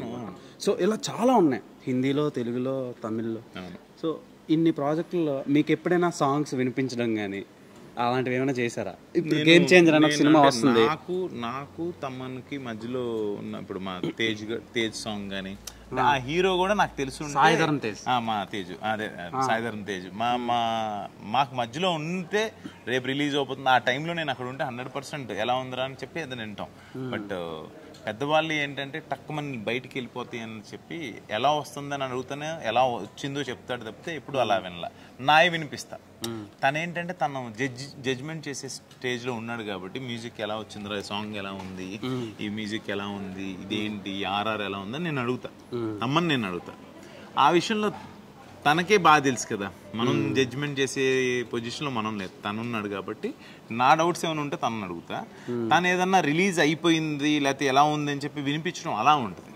సో ఇలా చాలా ఉన్నాయి హిందీలో, తెలుగులో, తమిళ్లో. సో ఇన్ని ప్రాజెక్టుల్లో మీకు ఎప్పుడైనా సాంగ్స్ వినిపించడం కానీ అలాంటివి ఏమైనా చేశారా? ఇప్పుడు గేమ్ చేంజర్ అనే సినిమా వస్తుంది, నాకు తమన్కి మధ్యలో ఉన్న ఇప్పుడు మా తేజ్ సాంగ్ కానీ, ఆ హీరో కూడా నాకు తెలుసు, సాయిధరమ్ తేజ్, మా తేజ్, అదే సాయిధరమ్ తేజ్, మాకు మధ్యలో ఉంటే రేపు రిలీజ్ అవుతుంది ఆ టైంలో నేను అక్కడ ఉంటే 100% ఎలా ఉందిరా అని చెప్పి అది వింటాం. బట్ పెద్దవాళ్ళు ఏంటంటే టక్కుమని బయటికి వెళ్ళిపోతాయి అని చెప్పి ఎలా వస్తుందని అడుగుతానే ఎలా వచ్చిందో చెప్తాడు తప్పితే ఎప్పుడు అలా వినలా, నాయ వినిపిస్తా. తనేంటంటే తను జడ్జ్మెంట్ చేసే స్టేజ్లో ఉన్నాడు కాబట్టి మ్యూజిక్ ఎలా వచ్చిందిరా, సాంగ్ ఎలా ఉంది, ఈ మ్యూజిక్ ఎలా ఉంది, ఇదేంటి ఆర్ఆర్ ఎలా ఉందని నేను అడుగుతా, అమ్మని నేను అడుగుతా. ఆ విషయంలో తనకే బాగా తెలుసు కదా, మనం జడ్జ్మెంట్ చేసే పొజిషన్లో మనం లేదు, తనున్నాడు కాబట్టి నా డౌట్స్ ఏమైనా ఉంటే తనని అడుగుతా. తను ఏదన్నా రిలీజ్ అయిపోయింది లేకపోతే ఎలా ఉంది అని చెప్పి వినిపించడం అలా ఉంటుంది.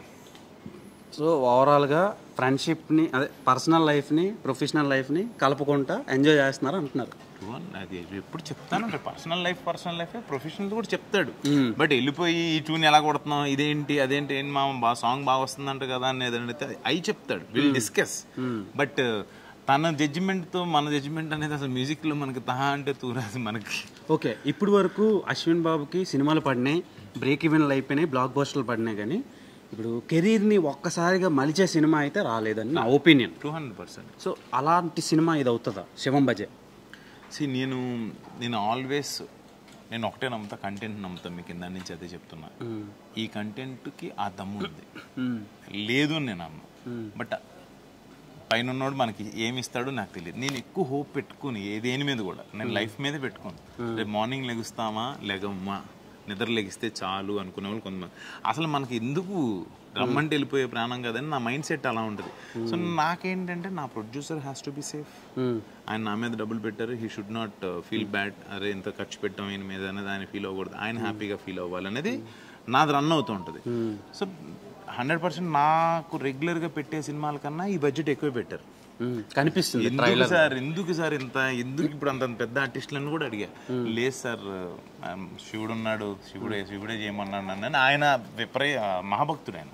సో ఓవరాల్గా ఫ్రెండ్షిప్ని, అదే పర్సనల్ లైఫ్ని ప్రొఫెషనల్ లైఫ్ని కలుపుకుంటా ఎంజాయ్ చేస్తున్నారు అంటున్నారు. అది ఎప్పుడు చెప్తాను, పర్సనల్ లైఫ్ ప్రొఫెషనల్ కూడా చెప్తాడు. బట్ వెళ్ళిపోయి ఈ ట్యూన్ ఎలా కొడుతున్నాం, ఇదేంటి అదేంటి, ఏంటి మా సాంగ్ బాగా వస్తుందంట కదా అనేది అడిగితే అవి చెప్తాడు, విల్ డిస్కస్. బట్ తన జడ్జిమెంట్తో మన జడ్జిమెంట్ అనేది అసలు మ్యూజిక్లో మనకి తహా అంటే తూరాదు మనకి. ఓకే, ఇప్పుడు వరకు అశ్విన్ బాబుకి సినిమాలు పడినాయి, బ్రేక్ ఈవెన్లు అయిపోయినాయి, బ్లాక్ బస్టర్లు పడినాయి, కానీ ఇప్పుడు కెరీర్ని ఒక్కసారిగా మలిచే సినిమా అయితే రాలేదని నా ఒపీనియన్. 200%. సో అలాంటి సినిమా ఇది అవుతుందా శివం బజే? నేను ఆల్వేస్ నేను ఒకటే నమ్ముతా, కంటెంట్ నమ్ముతా. మీకు కింద నుంచి అదే చెప్తున్నా, ఈ కంటెంట్కి ఆ దమ్ము ఉంది, లేదు అని నేను అన్నా. బట్ పైన ఉన్నోడు మనకి ఏమి ఇస్తాడో నాకు తెలియదు. నేను ఎక్కువ హోప్ పెట్టుకుని దేని మీద కూడా నేను లైఫ్ మీదే పెట్టుకోను. రేపు మార్నింగ్ లెగుస్తామా లెగమ్మా, నిద్ర లెగిస్తే చాలు అనుకునే వాళ్ళు కొంతమంది. అసలు మనకి ఎందుకు రమ్మంటే వెళ్ళిపోయే ప్రాణం కదని నా మైండ్ సెట్ అలా ఉంటుంది. సో నాకేంటంటే నా producer has to be safe. ఆయన నా మీద డబ్బులు పెట్టారు, he should not feel bad, అరే ఇంత ఖర్చు పెట్టాం ఆయన మీద అనేది ఆయన ఫీల్ అవ్వకూడదు, ఆయన హ్యాపీగా ఫీల్ అవ్వాలి అనేది నాది రన్ అవుతూ ఉంటుంది. సో 100% నాకు రెగ్యులర్గా పెట్టే సినిమాల కన్నా ఈ బడ్జెట్ ఎక్కువ పెట్టారు కనిపిస్తుంది. ఎందుకు సార్ ఎందుకు ఇప్పుడు అంత పెద్ద ఆర్టిస్టులను కూడా అడిగా, లేదు సార్ శివుడు ఉన్నాడు, శివుడే చేయమన్నాడు అని ఆయన మహాభక్తుడు ఆయన.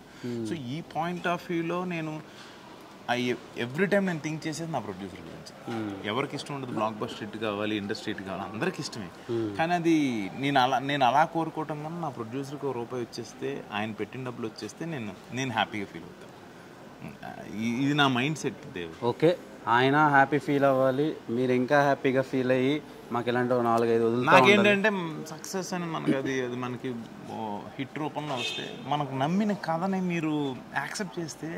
సో ఈ పాయింట్ ఆఫ్ వ్యూలో నేను ఎవ్రీ టైం నేను థింక్ చేసేది నా ప్రొడ్యూసర్ గురించి. ఎవరికి ఇష్టం ఉండదు బ్లాక్ బస్టర్ హిట్ కావాలి, ఇండస్ట్రీ హిట్ కావాలి, అందరికి ఇష్టమే. కానీ అది నేను అలా కోరుకోవటం కన్నా నా ప్రొడ్యూసర్కి ₹1 వచ్చేస్తే, ఆయన పెట్టిన డబ్బులు వచ్చేస్తే నేను హ్యాపీగా ఫీల్ అవుతాను. ఇది నా మైండ్ సెట్ దేవ్. ఓకే, ఆయన హ్యాపీ ఫీల్ అవ్వాలి, మీరు ఇంకా హ్యాపీగా ఫీల్ అయ్యి మాకు ఇలాంటి 4-5 వదులు. నాకేంటంటే సక్సెస్ అని మనకి అది మనకి హిట్ రూపంలో వస్తే, మనకు నమ్మిన కథని మీరు యాక్సెప్ట్ చేస్తే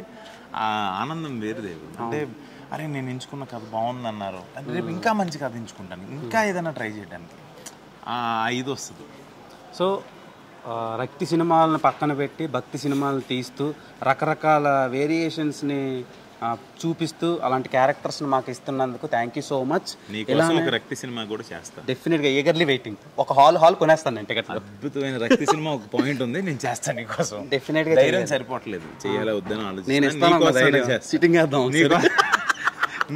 ఆ ఆనందం వేరు దేవుడు. అంటే అరే నేను ఎంచుకున్న కథ బాగుందన్నారు, రేపు ఇంకా మంచి కథ ఎంచుకుంటాను, ఇంకా ఏదైనా ట్రై చేయడానికి ఇది వస్తుంది. సో రక్తి సినిమాలను పక్కన పెట్టి భక్తి సినిమాలను తీస్తూ రకరకాల వేరియేషన్స్ని చూపిస్తూ అలాంటి క్యారెక్టర్స్ని మాకు ఇస్తున్నందుకు థ్యాంక్ యూ సో మచ్. ఒక రక్తి సినిమా కూడా చేస్తాను డెఫినెట్గా, ఈగర్లీ వెయిటింగ్. ఒక హాల్ కొనేస్తాను నేను టికెట్. అద్భుతమైన రక్తి సినిమా ఒక పాయింట్ ఉంది, నేను చేస్తాను నీకోసం. డెఫినెట్గా ధైర్యం సరిపోవట్లేదు, చేయాలా వద్దని ఆలోచన. నేను ఇస్తాను, సిట్టింగ్ చేద్దాం.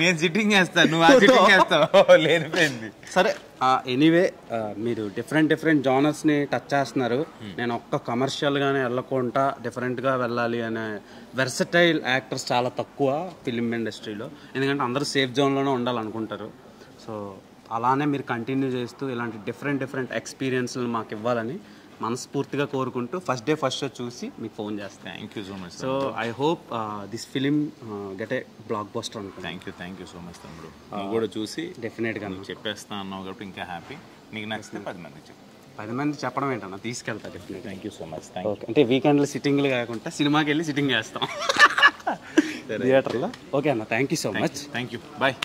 నేను సిట్టింగ్ చేస్తాను, నువ్వు సిట్టింగ్ చేస్తావు, లేనిపోయింది. సరే, ఎనీవే మీరు డిఫరెంట్ జానర్స్ని టచ్ చేస్తున్నారు. నేను ఒక్క కమర్షియల్గానే వెళ్ళకుండా డిఫరెంట్గా వెళ్ళాలి అనే వెర్సటైల్ యాక్టర్స్ చాలా తక్కువ ఫిలిం ఇండస్ట్రీలో, ఎందుకంటే అందరూ సేఫ్ జోన్లోనే ఉండాలనుకుంటారు. సో అలానే మీరు కంటిన్యూ చేస్తూ ఇలాంటి డిఫరెంట్ ఎక్స్పీరియన్స్లు మాకు ఇవ్వాలని మనస్ఫూర్తిగా కోరుకుంటూ ఫస్ట్ డే ఫస్ట్ షో చూసి మీకు ఫోన్ చేస్తాను. Thank you so much. So I hope this film get a block buster అనుకుంటా. థ్యాంక్ యూ సో మచ్ తమ్ముడు. నువ్వు కూడా చూసి డెఫినెట్గా చెప్పేస్తా అన్నావు కాబట్టి ఇంకా హ్యాపీ. నీకు నచ్చితే 10 మందికి చెప్పు. 10 మంది చెప్పడం ఏంటన్నా, తీసుకెళ్తా definite. Thank you so much. Okay, అంటే వీకెండ్లో సిట్టింగ్లు కాకుండా సినిమాకి వెళ్ళి సిట్టింగ్ చేస్తాం థియేటర్లో. ఓకే అన్న, thank you so much. Thank you. Bye.